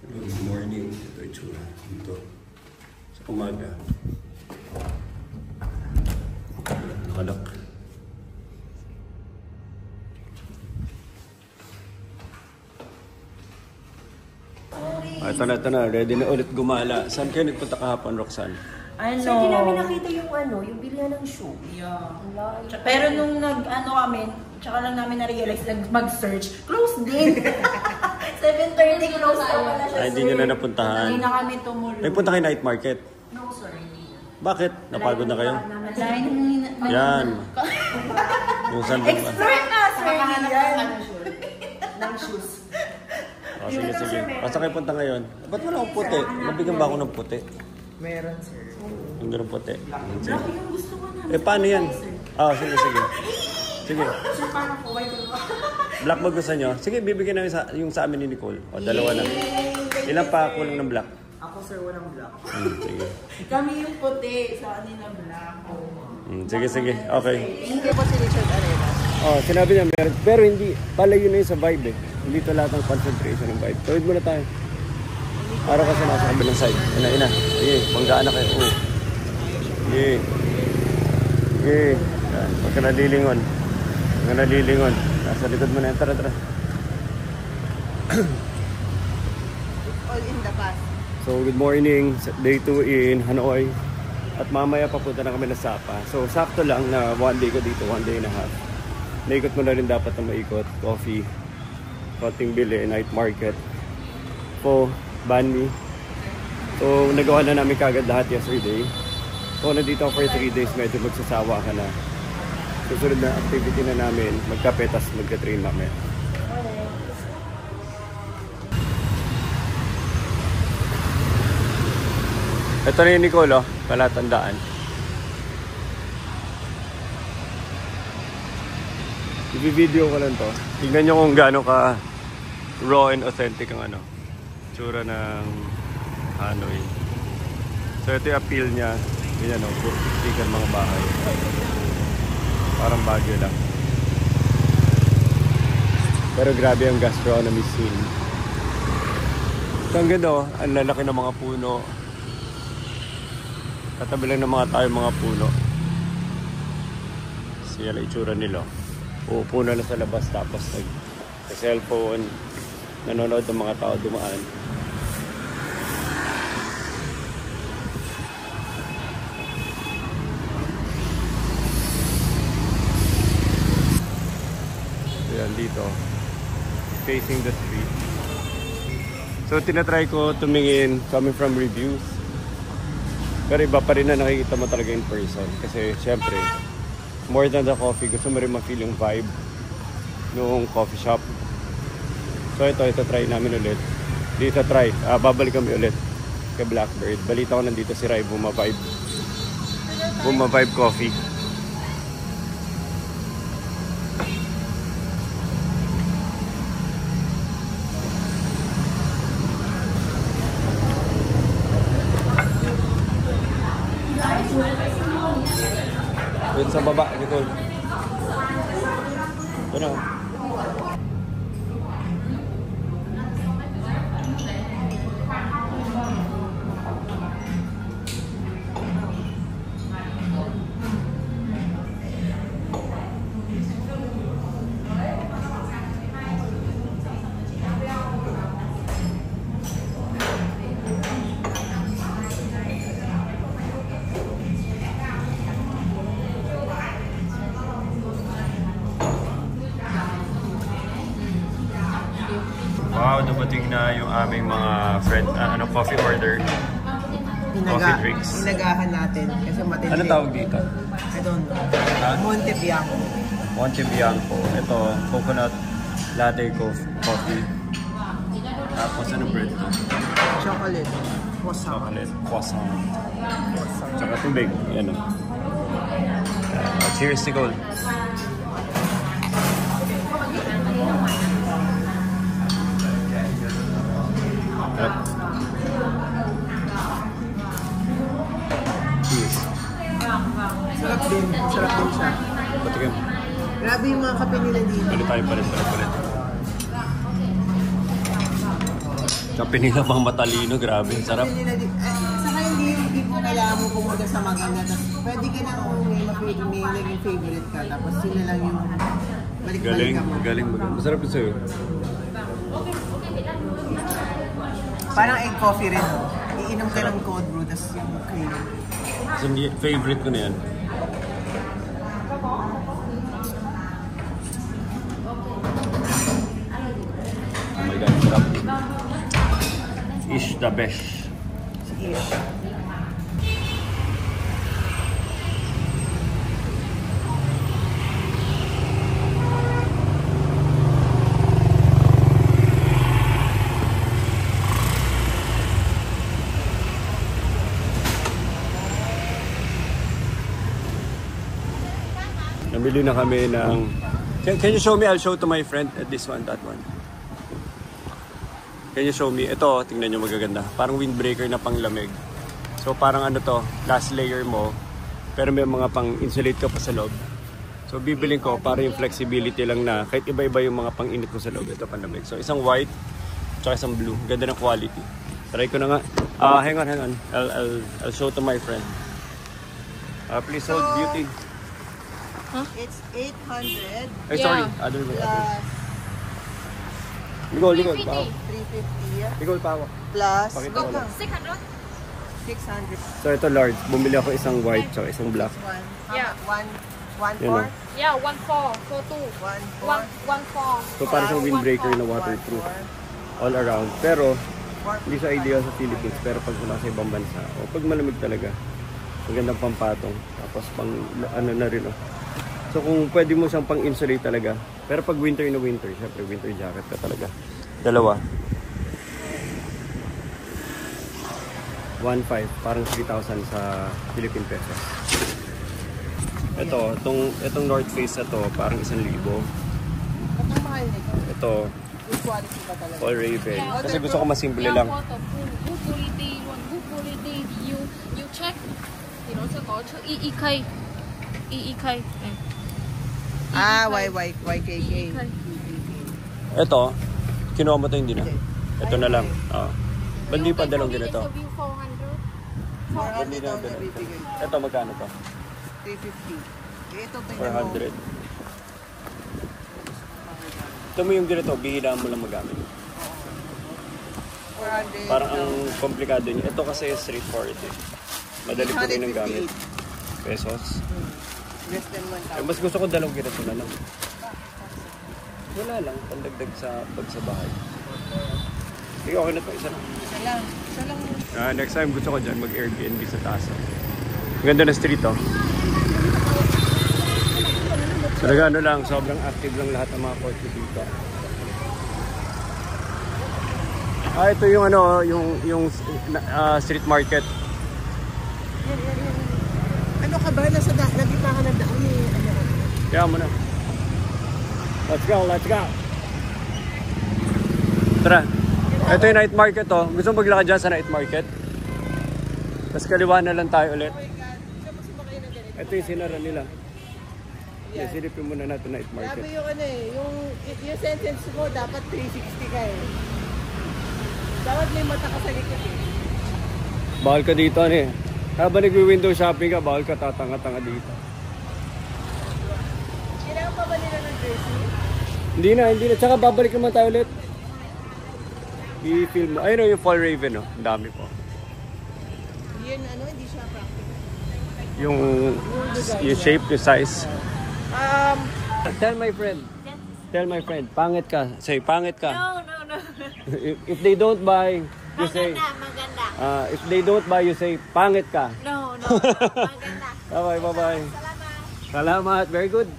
Good morning. Ito yung tsura dito sa umaga. Nakalak. Ito na. Ready na ulit gumala. Saan kayo nagpunta kahapon, Roxanne? So, hindi namin nakita yung bilihan ng shoe. Yeah. Pero nung kami, tsaka lang namin na-realize, mag-search, close din. 7:30 close na pala siya. Ay, hindi nyo na napuntahan. Hindi na kami tumuloy. Nagpunta kayo night market? No, sir. Hindi na. Bakit? Napagod na kayo? Yan. Yung saan ba? Explore na, sir. Yan. Ng shoes. Oh, sige. Basta kayo punta ngayon. Ba't wala akong puti? Nabigyan ba ako ng puti? Meron, sir. Yung ganun puti. Black yung gusto ko na. Paano yan? Sige. Sige. Sir, paano po? White ko. Black ba gusto nyo? Sige, bibigyan namin yung sa amin ni Nicole. O, dalawa na. Ilang pa kulang ng black? Ako, sir, walang black. Sige. Kami yung puti, sa kanila black. Sige. Okay. Hindi po si Richard Arena. Sinabi niya meron. Pero hindi. Palayo na yun sa vibe eh. Hindi ito lahat ng concentration ng vibe. Tawid muna tayo. Araw kasi nasa kabilang side. Ina. Sige, banggaan na kayo. Sige. Yan. Huwag ka nalilingon. Nasa likod mo na yan. Tara. All in the past. So, good morning. Day 2 in Hanoi. At mamaya papunta na kami na Sapa. So, sakto lang na 1 day ko dito, 1 day and a half. Naikot mo na rin dapat na maikot. Coffee, konting bili, night market, po, banh mi. So, nagawa na namin kagad lahat yesterday. So, nandito ako for 3 days, medyo magsasawa ka na. Susunod na activity na namin, magkape, tas magka-train namin. Ito na yung Nicole, palatandaan. I-video ko lang to. Tingnan nyo kung gaano ka raw and authentic ang tsura ng Hanoi. So ito yung appeal niya. Ganyan puro sticker mga bahay. Parang Baguio lang. Pero grabe ang gastronomy scene. So ang ganda ang lalaki ng mga puno. Katabi lang ng mga tayo mga puno. Siya lang itsura nila. Uupo na sa labas tapos nag-cellphone. Nanonood ng mga tao dumaan. Ayan dito. Facing the street. So tinatry ko tumingin coming from reviews. Pero iba pa rin na nakikita mo talaga in person. Kasi syempre, more than the coffee, gusto mo rin ma-feel yung vibe noong coffee shop. So ito try namin ulit. Dito try, babalik kami ulit kay Blackbird. Balita ko nandito si Rai, Buma Vibe Coffee. Doon sa baba, dito. Ito na. Wow, dumating na yung aming mga friend, coffee order. Coffee drinks. Inagahan natin kasi matindi. Ano tawag dito? I don't know. Monte Bianco. Monte Bianco. Ito, coconut latte coffee. Tapos anong bread ito? Chocolate. Croissant. Tsaka tubig. Yan o. Cheers, Nicole. Cheers. Sarap din siya. Patikim. Grabe yung mga kape nila dito. Palit tayo. Kape nila pang matalino, grabe, sarap. Saka hindi mo kailangan mo pumunta sa maganda. Pwede ka nang may naging favorite ka. Tapos sila lang yung balik-balik ka mo. Galing. Masarap yun sa'yo. Parang egg coffee rin. Iinom ka ng cold brew, tapos yung cream. So, favorite ko na yan. Oh my God, sarap. Ish the best. Ish. Namili na kami ng... Can you show me? I'll show to my friend at this one, that one. Can you show me? Ito, tingnan nyo magaganda. Parang windbreaker na panglamig. So parang ano to, last layer mo. Pero may mga pang-insulate ka pa sa loob. So bibiling ko para yung flexibility lang na kahit iba-iba yung mga pang-init ko sa loob. Ito panlamig. So isang white, tsaka isang blue. Ganda ng quality. Try ko na nga. Hang on. I'll show to my friend. Please hold beauty. Huh? It's 800. Ay, sorry. Other way. Plus Ligol. 350. Ligol pa ako. Plus Pakita ko lang. 600. So ito large. Bumili ako isang white tsaka isang black. Yeah. One Yun four. na. Yeah, 1-4, 4-2. 1-4. So parang siyang windbreaker na waterproof. All around. Pero hindi siya ideal sa Philippines. Pero pag nasa ibang bansa o pag malamig talaga, magandang pampatong. Tapos pang ano na rin oh. So kung pwede mo siyang pang-insulate talaga. Pero pag winter, syempre winter jacket ka talaga. Dalawa. 1.5, parang 3,000 sa Philippine pesos. Itong North Face na to, parang 1,000. Ang mahal nito. Ito, Good quality ba talaga? All Raven. Kasi gusto ko masimple lang. Good quality. You check. You know, so có chữ EEK. YKK. Ito, kinuha mo ito hindi na. Ito na lang. Bandi pa dalawang ganito. 400 daw na bibigay. Ito magkano to? 350. Ito tingnan mo. 400. Ito mo yung ganito, bihira mo lang magamit. 400. Parang ang komplikado niya. Ito kasi straightforward eh. Madali ko rin ang gamit. Pesos. Less than 1,000. Mas gusto ko dalawang ganito na lang. Wala lang, pandagdag sa pagsabahay. Sige, okay na to. Isa lang. Isa lang. Next time gusto ko dyan mag-Airbnb sa taas. Ganda na street oh. Talaga ano lang, sobrang active lang lahat ng mga court dito. Ito yung ano, yung street market. Ano ka ba? Nasa lagi pa ka ng daan eh. Kaya mo na. Let's go. Tara. Ito yung night market oh. Gusto mo maglakad dyan sa night market? Tapos kaliwa na lang tayo ulit. Ito yung sinara nila. Yeah. Silipin muna natin night market. Sabi yung ano eh, yung sentence mo dapat 360 ka eh. Dapat may mata ka sa likod eh. Bawal ka dito ano eh. Habang nag-window shopping ka, bawal ka tatanga-tanga dito. Kailangan pa ba nila ng jersey? Hindi na. Tsaka babalik naman tayo ulit. I-film mo. Ayun o yung Fall Raven oh. Ang dami po. Yun ano, hindi siya practical. Yung shape, yung size. Tell my friend. Pangit ka. Say, pangit ka. No. If they don't buy, you say. Maganda. If they don't buy, you say, pangit ka. No. Maganda. Bye-bye. Salamat. Very good.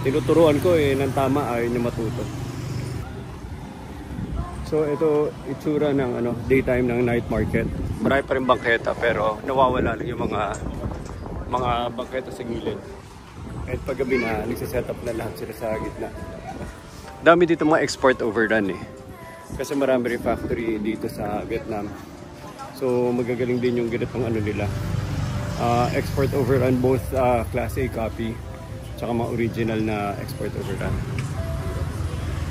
Tinuturuan ko ng tama, ayaw niya matuto. So ito itsura ng daytime ng night market. Marami pa rin bangketa pero nawawala lang yung mga bangketa sa gilid. Kahit paggabi na nagsiset up na lahat sila sa gitna. Dami dito mga export overrun eh. Kasi marami rin factory dito sa Vietnam. So magagaling din yung ganitong nila. Export overrun both Class A copy tsaka mga original na export overrun.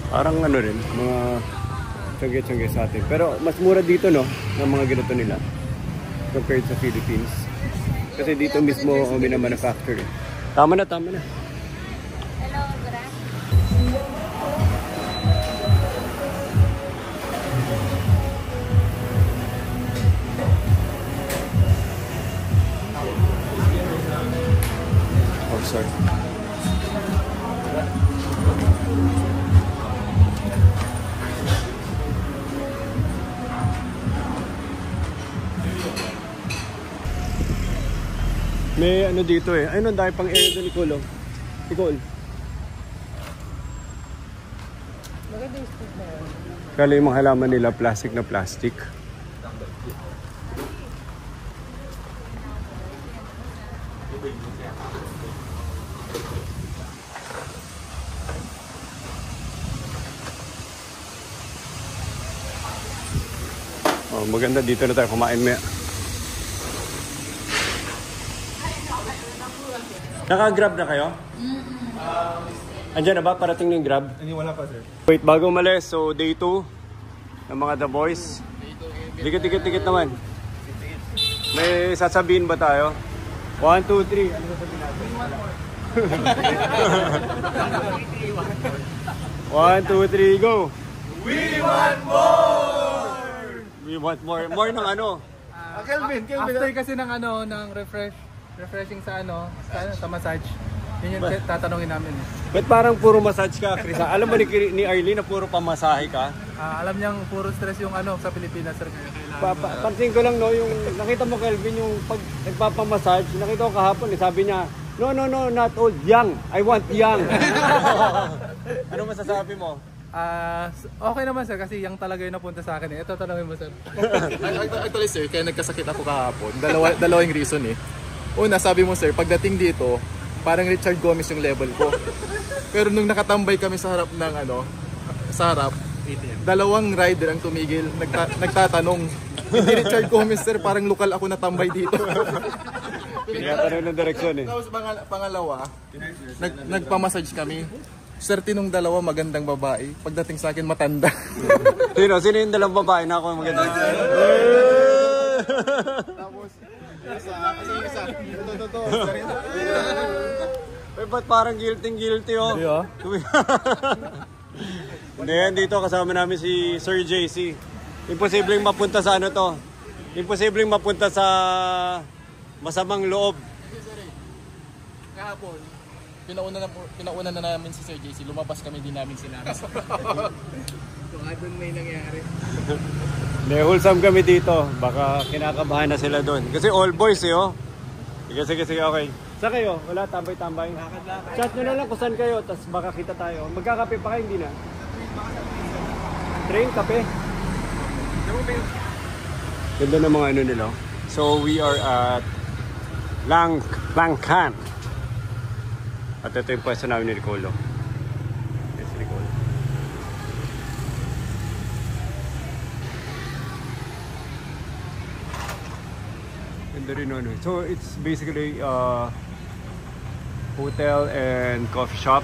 Parang ano rin, mga tiyangge-tiyangge sa atin. Pero mas mura dito, no, ng mga ganito nila compared sa Philippines. Kasi dito mismo mina-manufacture. Tama na, tama na. Hello, Gra. Oh, sorry. May ano dito eh. Ayun, dahil pang air doon, Nicole. Nicole. Kala yung mga halaman nila, plastic na plastic. Oh, maganda dito na tayo kumain maya. Naka-grab na kayo? Andiyan na ba? Parating na yung grab? Hindi, wala pa, sir. Wait, bago umalis. So, day 2 ng mga The Boys. Dikit naman. May sasabihin ba tayo? 1, 2, 3. Ano sasabihin natin? 1, 2, 3, go! We want more! We want more. More ng ano? Kelvin. After kasi ng ano, ng refreshing sa ano, sa massage. Yun yung tatanungin namin. Ba't parang puro massage ka, Chris? Alam mo ni Arlene na puro pamasahe ka? Alam niyang puro stress yung ano sa Pilipinas, sir. Pansin ko lang, no, yung nakita mo, Kelvin, yung pag nagpapamassage, nakita ko kahapon, sabi niya, no, not old, young. I want young. Ano masasabi mo? Okay naman, sir, kasi yung talaga yung napunta sa akin. Ito, tanongin mo, sir. Actually, sir, kaya nagkasakit ako kahapon. Dalawang reason eh. Una, sabi mo, sir, pagdating dito, parang Richard Gomez yung level ko. Pero nung nakatambay kami sa harap ng ano, sa harap, dalawang rider ang tumigil, nagtatanong. Hindi Richard Gomez, sir, parang lokal ako natambay dito. Kaya tanong ng direksyon eh. Tapos pangalawa, nagpamassage kami. Sir, tinong dalawa magandang babae. Pagdating sa akin, matanda. Sino yung dalawang babae na ako maganda? Tapos, isa. Totoo. Eh, ba't parang guilty oh? Hindi, oh. Hindi, dito kasama namin si Sir JC. Imposibleng mapunta sa ano to. Imposibleng mapunta sa masamang loob. Kahapon, pinauna na namin si Sir JC. Lumabas kami din namin sila. Doon may nangyari. May wholesome kami dito. Baka kinakabahan na sila doon. Kasi all boys eh oh. Sige, okay. Saan kayo? Wala, tambay-tambay. Chat nyo na lang kung saan kayo, tapos baka kita tayo. Magkakape pa kayo, hindi na? Train, kape? Ganda ng mga ano nila. So, we are at Langkan. At ito yung pwesto namin ni Ricolo. Yes, Ricolo. Ganda rin ano. So, it's basically hotel and coffee shop.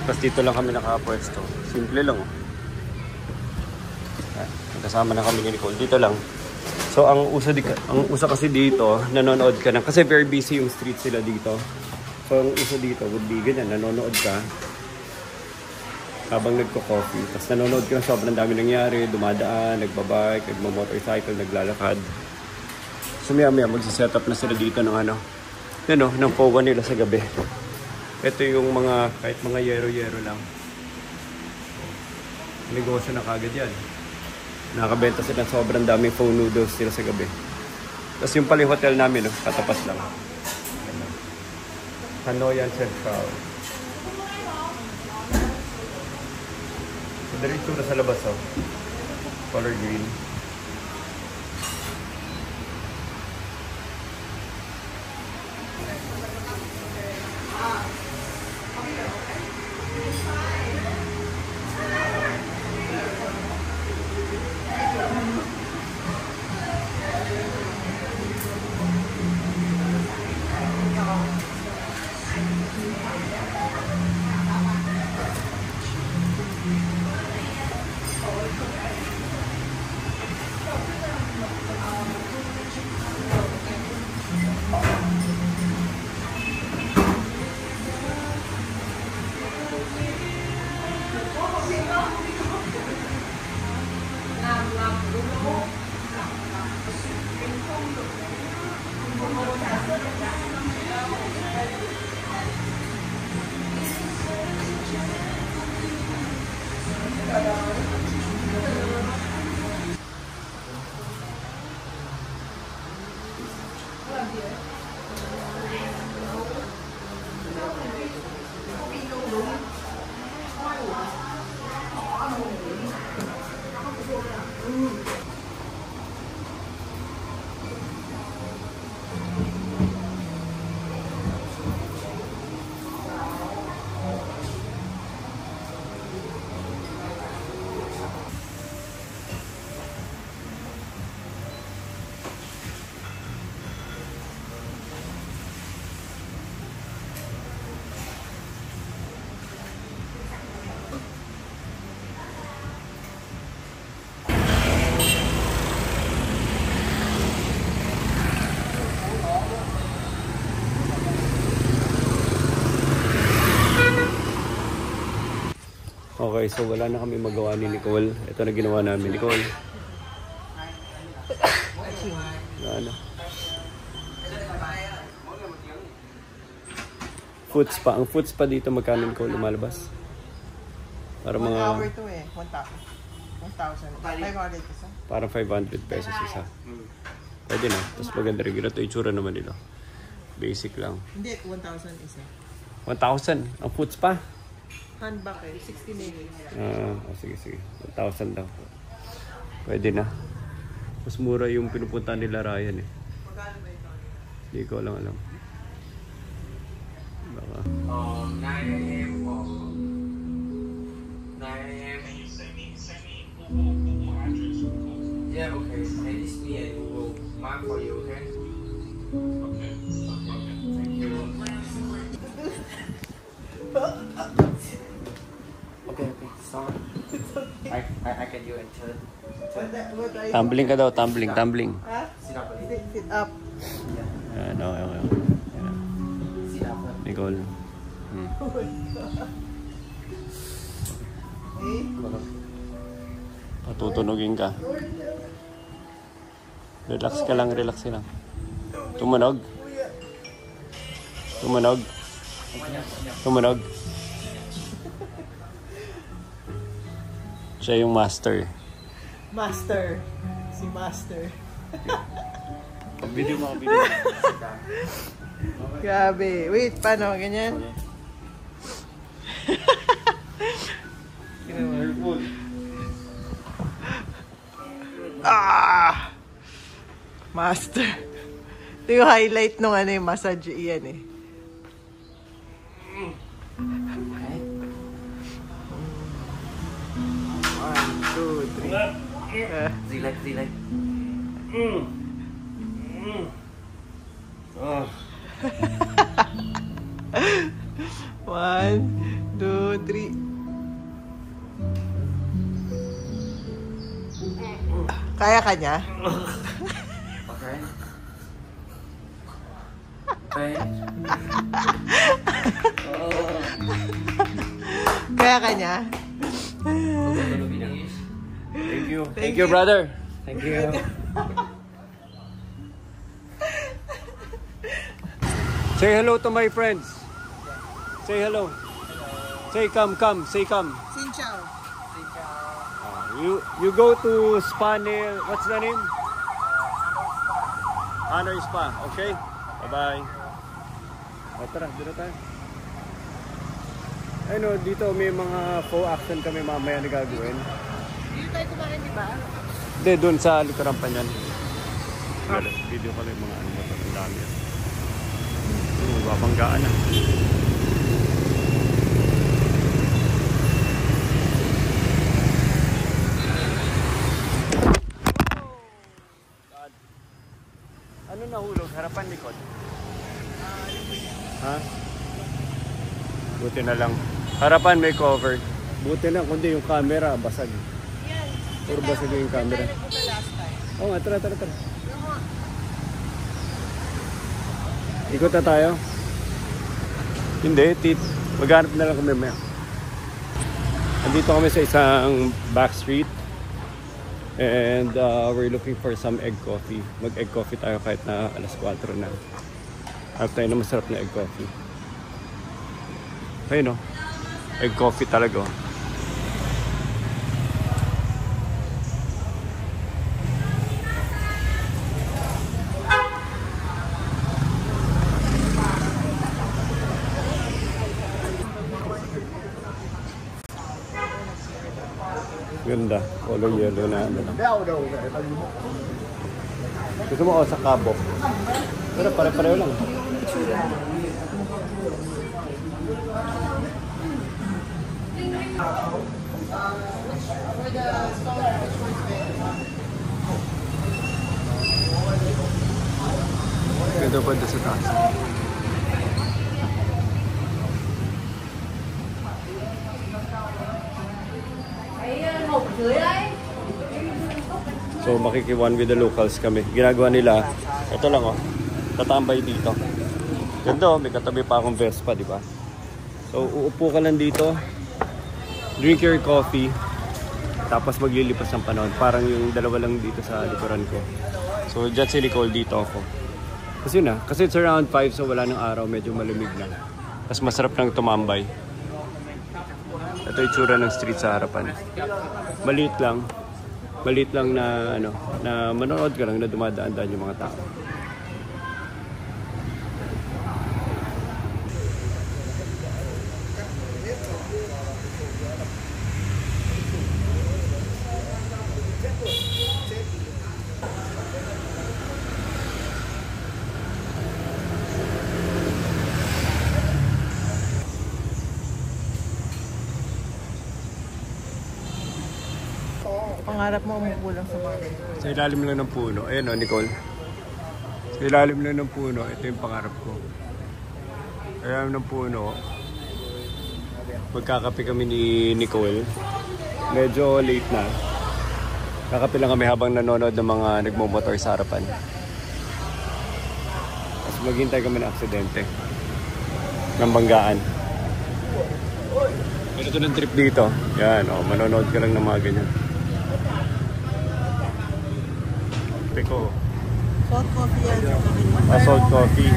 Tapos dito lang kami nakapwesto. Simple lang oh. Kasama na kami ni Nicole. Dito lang. So, ang uso kasi dito, nanonood ka na. Kasi very busy yung street sila dito. So, ang uso dito would be ganyan. Nanonood ka habang nagko-coffee. Tapos nanonood ka na sobrang dami nangyari. Dumadaan, nagbabike, nagmo-motorcycle, naglalakad. So, maya-maya magsiset up na sila dito ng ano. Yan o, ng POA nila sa gabi. Ito yung mga, kahit mga yero-yero lang. Negosyo na kagad yan. Nakabenta sila sobrang daming phone noodles sila sa gabi. Tapos yung pala yung hotel namin, no? Katapas lang. Hanoyan Central. So, dito na sa labas, oh. Color green. Okay, so wala na kami magawa ni Nicole. Ito na ginawa namin, Nicole. Ano? Food spa. Ang food spa dito, magkano, Nicole, lumalabas? Para 1 mga... hour to eh. 1,000. 500 isa. Parang 500 pesos isa. Pwede na. Tapos maganda rin. Ito itsura naman nila. Basic lang. Hindi, 1,000 isa. 1,000. Ang food spa? Handbag eh, 60 minutes. Sige. 1,000 daw. Pwede na. Mas mura yung pinupunta nila Ryan eh. Magkano ba ito? Hindi ko lang alam. Baka. 9 a.m. po. 9 a.m. Yeah, okay. And it's me and we will mark for you, okay? Okay. Thank you. Okay. Sorry. I can do it. Tumbling ka daw, tumbling. Ha? Sit up. Sit up. Yan, okay. Sit up. Nicole. Patutunogin ka. Relax ka lang. Tumunog. Siya yung master. Si Master. Video mo. Grabe. Wait, paano? Ganyan? Master. Ito yung highlight nung yung massage iyan eh. One, two, three. Zilag. One, two, three. Kaya ka niya? Okay. Okay. Kaya ka niya? Thank you, brother. Thank you. Say hello to my friends. Say hello. Say come. Say come. Xin chào. You go to spa nail. What's the name? Honor Spa. Okay? Bye-bye. Tara, dito tayo. Ano, dito may mga faux action kami mamaya na gagawin. Dito tayo kumain, di ba? Hindi, dun sa likuran pa niyan. Video ka lang yung mga ano mo. Ang dami yan. Babanggaan na. Ano nahulog? Harapan, likod? Ha? Buti na lang. Harapan may cover. Buti na, kundi yung camera basag. Puro basag yung camera. Oo nga, tara. Ikot na tayo. Hindi, maghanap na lang kami maya. Andito kami sa isang back street. And we're looking for some egg coffee. Mag-egg coffee tayo kahit na alas 4 na. Harap tayo na masarap na egg coffee. Ayun o. Egg coffee talaga o. Ganda. Color yellow na ano. Gusto mo sa kabo? Pero pare-pareho lang. Ganda ba doon sa taas? So makikiwan with the locals kami. Ginagawa nila, ito lang oh, tatambay dito. Ganda oh, may katabi pa akong Vespa, di ba? So uupo ka lang dito, drink your coffee, tapos maglilipas ng panahon. Parang yung dalawa lang dito sa likuran ko. So dyan si Nicole, dito ako. Kasi yun na, kasi it's around 5 so wala ng araw, medyo malamig na. Tapos masarap nang tumambay. Ito yung tsura ng street sa harapan. Maliit lang na ano, na manonood ka lang na dumadaan-daan yung mga tao. Pangarap mo umupo lang sa mga Sa ilalim lang ng puno. Ayan o, Nicole. Sa ilalim lang ng puno, ito yung pangarap ko. Sa ilalim ng puno, magkakape kami ni Nicole. Medyo late na. Kakape lang kami habang nanonood ng mga nagmumotor sa harapan. Tapos maghintay kami ng aksidente. Ng banggaan. Ganito ng trip dito. Yan o, manonood ka lang ng mga ganyan. Peko. salt coffee yan. Salt coffee.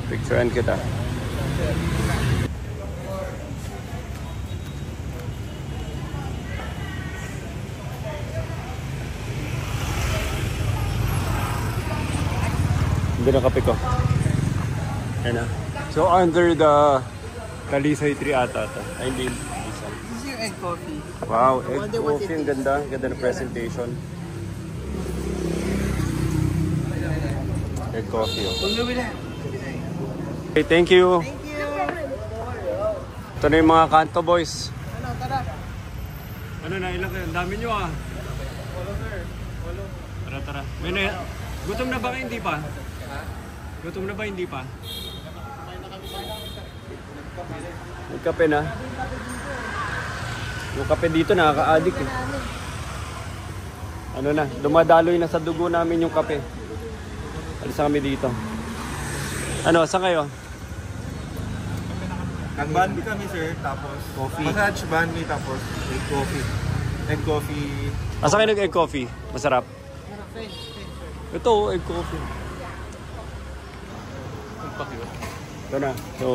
Picturean kita. Hindi na kape ko. Ayan na. So under the Talisay tree ata ito. I mean, This is yung egg coffee. wow, egg coffee. Ang ganda. Ganda na presentation. Egg coffee. Oh. Okay, thank you. Thank you. Ito na yung mga Kanto boys. Ano, tara. Ano na, ilang kayo? Ang dami nyo ah. Tara, tara. May na, gutom na ba kayo? Hindi pa? Gutom na ba? Hindi pa? May kape na. Yung kape dito nakaka-addict eh. Ano na, dumadaloy na sa dugo namin yung kape. Alis kami dito. Ano, saan kayo? Nag-banmi kami sir, tapos Coffee. massage banmi, tapos egg coffee. Egg coffee. Saan kayo nag-egg coffee? Masarap. Ito, egg coffee. Ito na. So,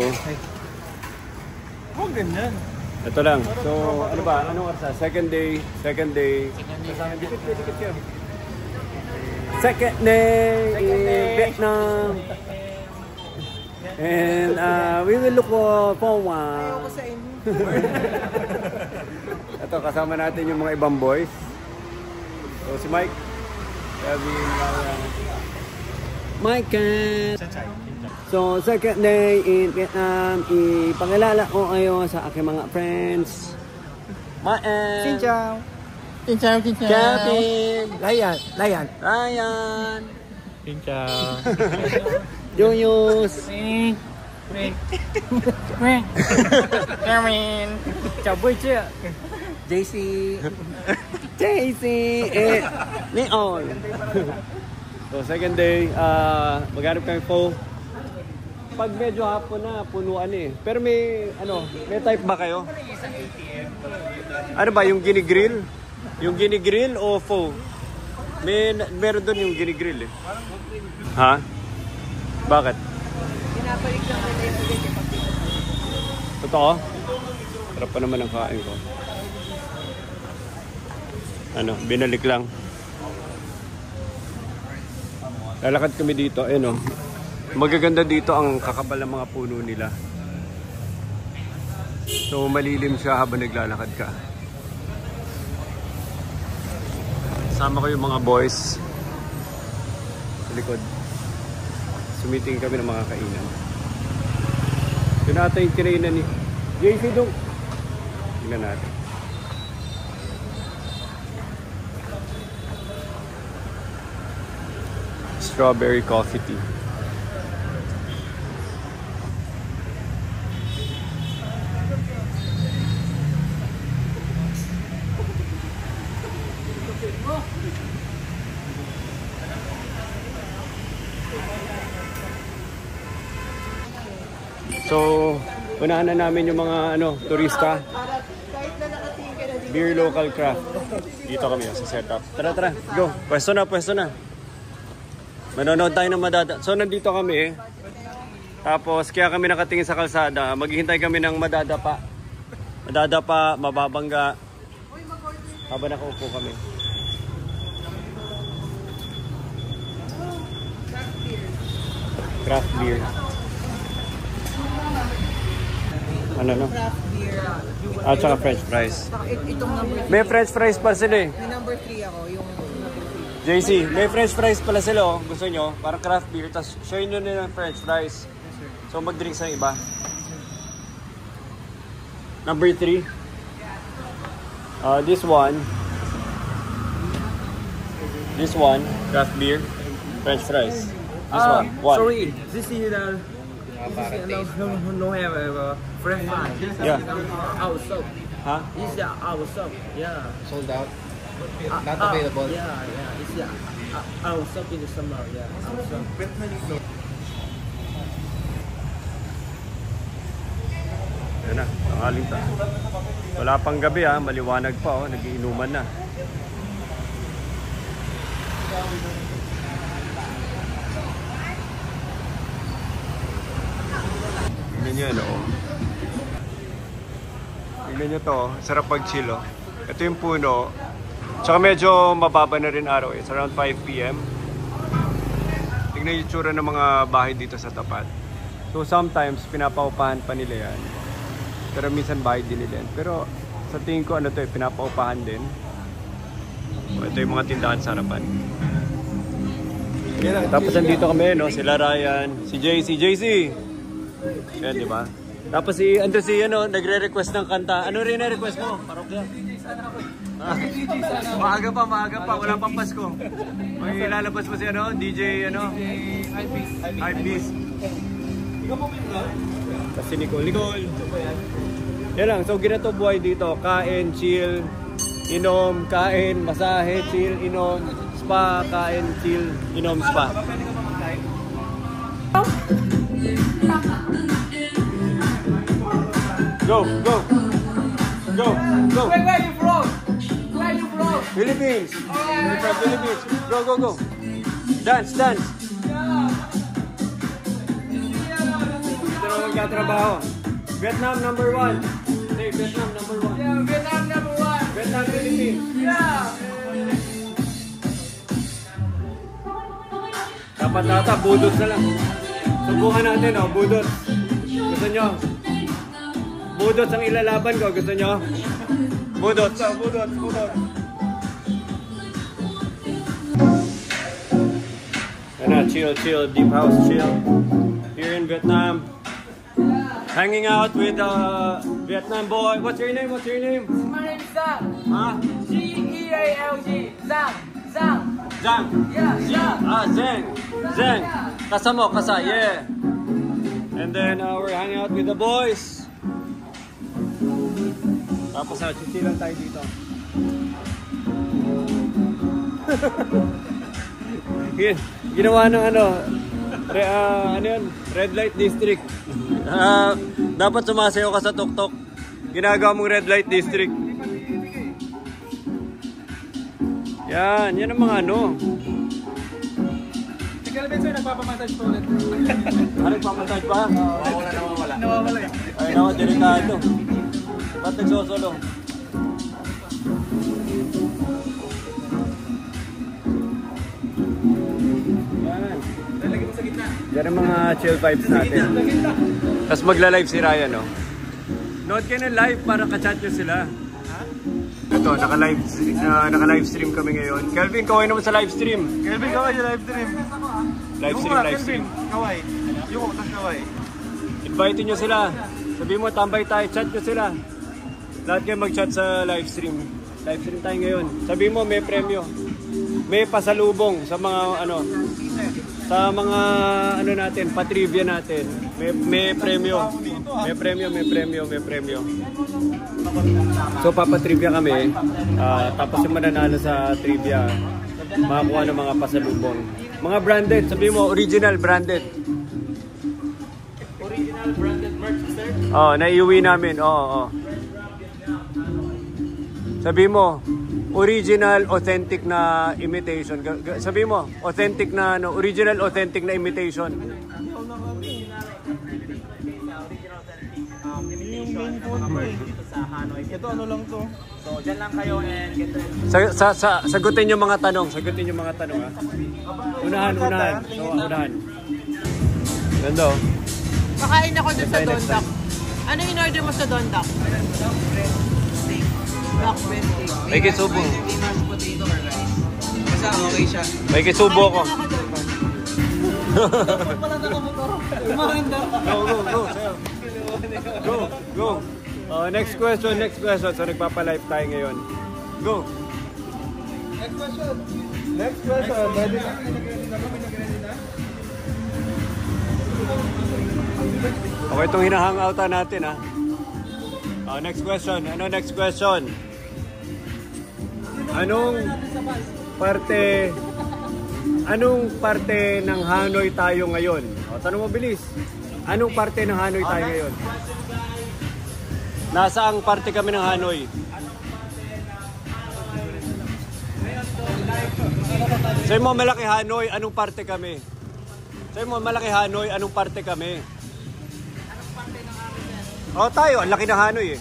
Oh, ganyan. ito lang. So, ano ba? Anong oras? Second day. Second day. Dikit kayo. Second day in Vietnam. And we will look forward. Ako sa inyo. Ito, kasama natin yung mga ibang boys. So, si Mike. Kevin, Mike. So, second day in Vietnam, ipakilala ko kayo sa aking mga friends. Maen. Xin chào. Xin chào, xin chào. Kevin. Layan, Layan. Ryan. Xin chào. Julius. Carmen. Chào buổi trưa. JC. JC. Leon. So, second day, maghanap kami po. Pag medyo hapon na, punuan eh. Pero may, ano, may type ba kayo? Ano ba, yung ginigrill? Yung ginigrill o pho? Meron doon yung ginigrill eh. Ha? Bakit? Pinapalik lang nila yung ulit. Totoo? Sarap pa naman ang kain ko. Ano, binalik lang. Lalakad kami dito, ayun o. Magaganda dito ang kakapal ng mga puno nila. So malilim siya habang naglalakad ka. Sama ko yung mga boys sa likod. Sumiting kami ng mga kainan. Yun ata yung kinainan ni JC Dong. Tingnan natin. Strawberry coffee tea. So, unahan na namin yung mga turista. Beer local craft. Dito kami sa setup. Tara, tara. Go. Pwesto na, pwesto na. Manonood tayo ng madada. So, nandito kami. Tapos, kaya kami nakatingin sa kalsada. Maghihintay kami ng madadapa. Madadapa, mababangga. Habang nakaupo kami. Craft beer. Ano? Craft beer. At saka french fries. Itong number 3. May french fries pa sila eh. May number 3 ako, yung JC, may french fries pala sila oh. Gusto nyo? Parang craft beer. Tapos share nyo nila ng french fries. So mag-drink sa iba. Number 3. This one. This one. Craft beer. French fries. This one. Sorry, this is no have French fry. Yeah. Our soap. Huh? This is our soap. Yeah. Sold out. Not available. Yeah. It's our soap in the summer. Yeah. Our soap. Yan na, tangaling ta. Wala pang gabi ha, maliwanag pa oh, nagiinuman na. Tingnan nyo yan oh. Tingnan nyo to, sarap pag chill oh. Ito yung puno. Tsaka medyo mababa na rin araw eh, it's around 5 PM. Tingnan yung tsura ng mga bahay dito sa tapat. So sometimes pinapaupahan pa nila yan. Pero minsan bahay din nila yan. Pero sa tingin ko pinapaupahan din. O, ito yung mga tindahan sa harapan. Tapos nandito kami, no? Sila Ryan, si JC. Yan, di ba? Tapos nagre-request ng kanta. Ano rin na-request mo? Parokya. Maaga pa. Wala pang Pasko. May ilalabas mo si DJ, Hypebeast. Tapos si Nicole. Yan lang. So, ginato buhay dito. Kain, chill, inom, kain, masahe, chill, inom, spa, kain, chill, inom, spa. Go. Where are you from? Philippines. We're from Philippines. Go. Dance. Ito na magkatrabaho. Vietnam number 1. Say Vietnam number 1. Yeah, Vietnam number 1. Vietnam, Philippines. Yeah. Dapat nata, budot na lang. Subukan natin, budot. Gusto nyo? Budot ang ilalaban ko. Gusto nyo? Budot. Ano, chill. Deep house chill. Here in Vietnam. Hanging out with Vietnam boy. What's your name? My name is Zhang. Huh? G-E-A-L-G. Zhang. Zhang. Yeah. Zhang. Kasa, yeah. And then we're hanging out with the boys. Tapos chill lang tayo dito. Ginawa ng red light district. Dapat sumasayaw ka sa tuktok. Ginagawa mong red light district. Yan ang mga Si Calvin sir, nagpapamassage po ulit. Nagpapamassage pa? Nawawala eh. Ay naman, delikado. Ba't nagsosolo? Yan. Lalagay mo sa gitna. Yan ang mga chill vibes natin. Tapos magla-live si Ryan, no? Nood kayo ng live para ka-chat nyo sila. Ito, naka-live stream kami ngayon. Kelvin, kaway naman sa live stream. Kelvin, kaway sa live stream. Live stream. Kaway. Yung tas kaway. Invite nyo sila. Sabi mo, tambay tayo, chat nyo sila. Lahat kayo mag-chat sa live stream. Live stream tayo ngayon. Sabi mo, may premyo. May pasalubong sa mga natin, patrivia natin. May premyo. May premyo. So papatrivia kami. Tapos yung mananalo sa trivia, makakuha ng mga pasalubong. Mga branded, sabi mo, original branded. Original branded merch, sir? Oo, naiuwi namin. Oo. Sabi mo, original, authentic na imitation. Sabi mo, authentic na, original, authentic na imitation. Dito sa Hanoi. Ito ano lang to. So, dyan lang kayo and get Sagutin yung mga tanong. Ha? Unahan. Unahan. Ganda. Makain ako dun sa Dondak. Ano in order mo sa Dondak? Black breast steak. May kisubo. mashed potato or rice. Basta okay siya. May kisubo ko. Go. Next question. So nagpapa-live tayo ngayon. Go. Next question. Okay, itong hinahangoutan natin, ha. Next question. Next question? Anong parte ng Hanoi tayo ngayon? Tanong mo bilis. Anong parte ng Hanoi tayo ngayon? Nasaang parte kami ng Hanoi? Sa'yo mo malaki Hanoi, anong parte kami? Sa'yo mo malaki Hanoi, anong parte kami? Tayo, ang laki ng Hanoi eh.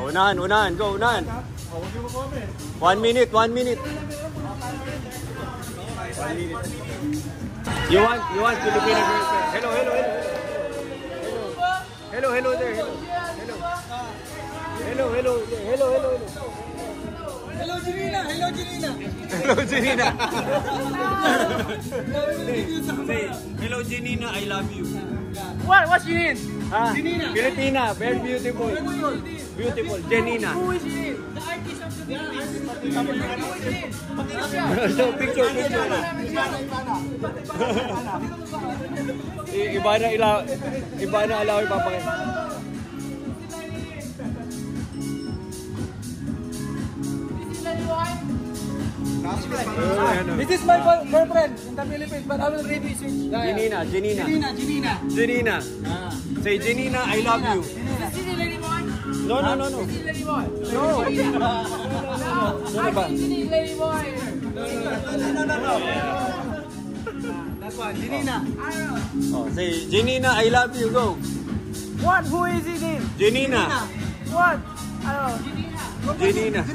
Unahan, go, unahan. 1 minute. You want Filipino girls there. Hello there. Hello. Hello, Janina. Say, hello Janina, I love you. What's she in? Janina. Filipina, very beautiful. Beautiful, Janina. Who is she in? The artist of the So, picture. Iba na alaw ipapakita. This is my girlfriend in the Philippines, but I will read it. Janina. Say, Janina, I love you. No. That's one, Janina. Say, Janina, I love you. Go. What? Who is it in? Janina. What? Janina.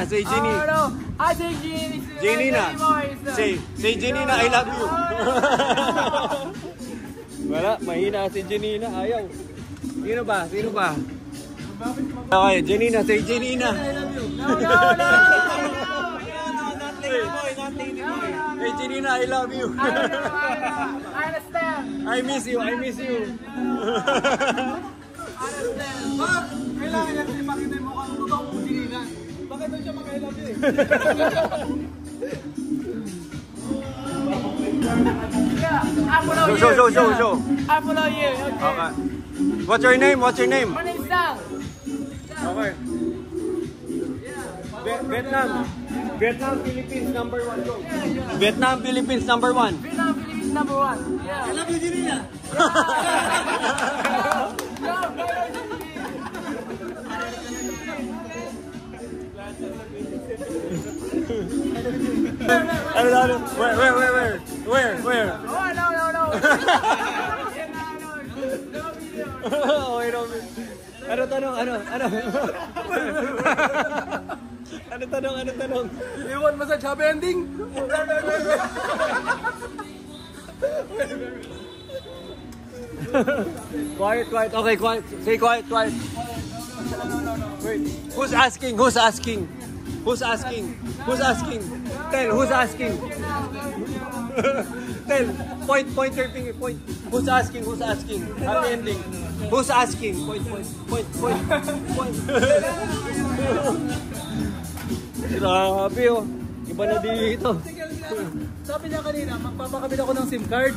Say, Janina. No. I say Janina. Say, Janina, I love you. Wala, mahina si Janina. Ayaw. Sino ba? Okay, Janina, say Janina. No. Not Lady Boy. Hey, Janina, I love you. I understand. I miss you. Kailangan natin ipakita yung mukhang totoong Janina. Bakit doon siya mag-I love you? Show. I follow you. Okay. What's your name? My name is Sal. Okay. Vietnam, Philippines, number 1. Go. Vietnam, Philippines, number 1. Yeah. I love you, Janina. Where? Oh, no. Oh, wait a minute. Ano? Ano tanong? You want massage happy ending? Quiet. Okay, quiet. Say quiet. Wait. Who's asking? Tell, who's asking? Tell. Point your finger. Point. Who's asking? Happy ending. Who's asking? Point. Grabe oh. Iba na dito. Sabi niya kanina, magpapakabit ako ng SIM card.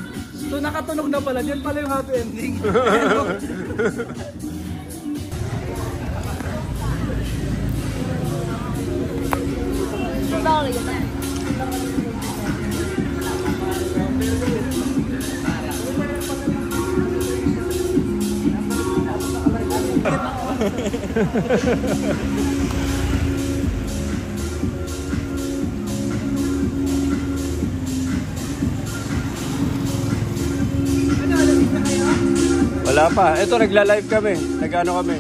So nakatunog na pala, yan pala yung happy ending. Wala pa. Ito, nagla-live kami. Nag-ano kami.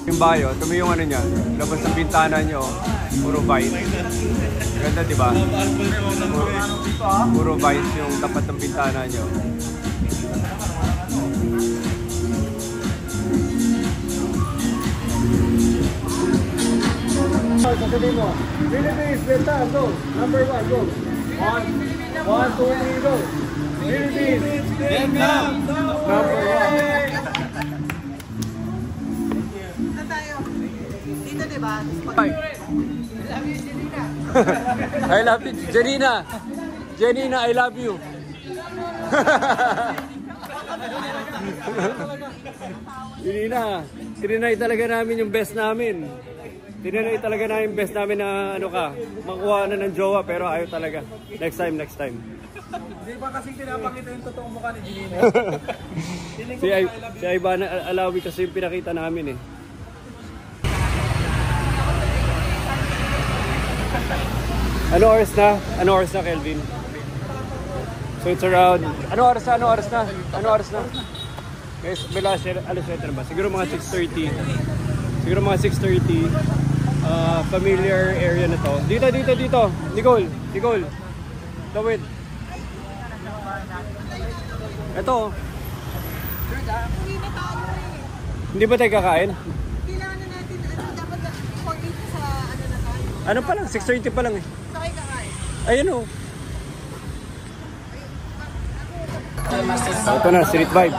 Yung bayo, tumi yung ano niya. Labas ng bintana niyo. Puro vines. Ganda, di ba? Puro vines yung tapat ng bintana niyo. Sasabihin mo, Philippines, beta, go. Number 1, go. 1, 2, 3, go. Philippines, Vietnam, number 1. Saan tayo? Dito, diba? I love you, Janina. Janina, I love you. Janina, tinanay talaga namin yung best namin. Tinanay talaga namin yung best namin na ano ka, makuha na ng jowa pero ayaw talaga. Next time. Hindi pa kasing pinapakita yung totoong mukha ni Janina. Si Ivana Alawi kasi yung pinakita namin eh. Ano oras na, Kelvin? So it's around... Ano oras na? Guys, alas 7 na ba? Siguro mga 6:30. Familiar area na to. Dito. Nicole. Tawid. Ito. Hindi ba tayo kakain? Kailangan na natin, dapat 4:8 sa na tayo. Ano pa lang? 6:30 pa lang eh. Sakay kakain. Ayun o. Ito na, street vibe.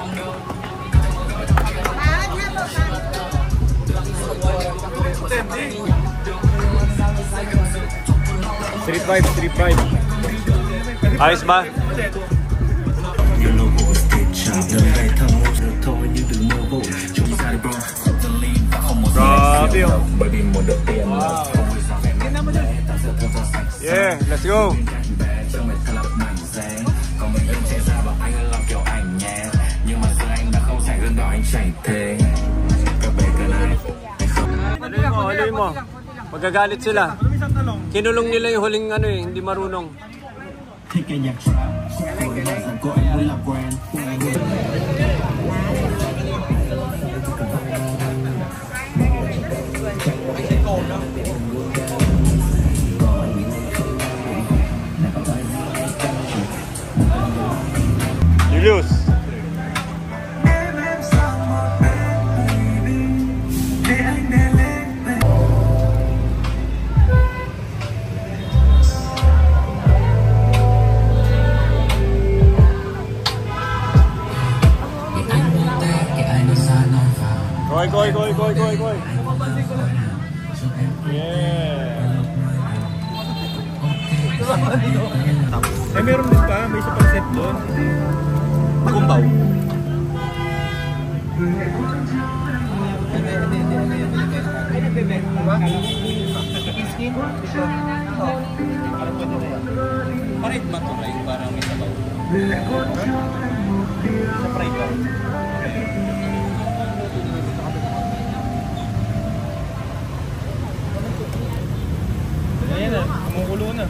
Street vibe. Ayos ba? Grabe oh. Wow. Yeah, let's go. Haluin mo. Magagalit sila. Kinulong nila yung huling ano eh, hindi marunong. Julius. Goy. Yeah. Ay, meron din pa. May isa pang set doon. Kumbaw. Parit ba ito? Parang may sabaw. Sa parit ba? Ayan na, kumukulo na.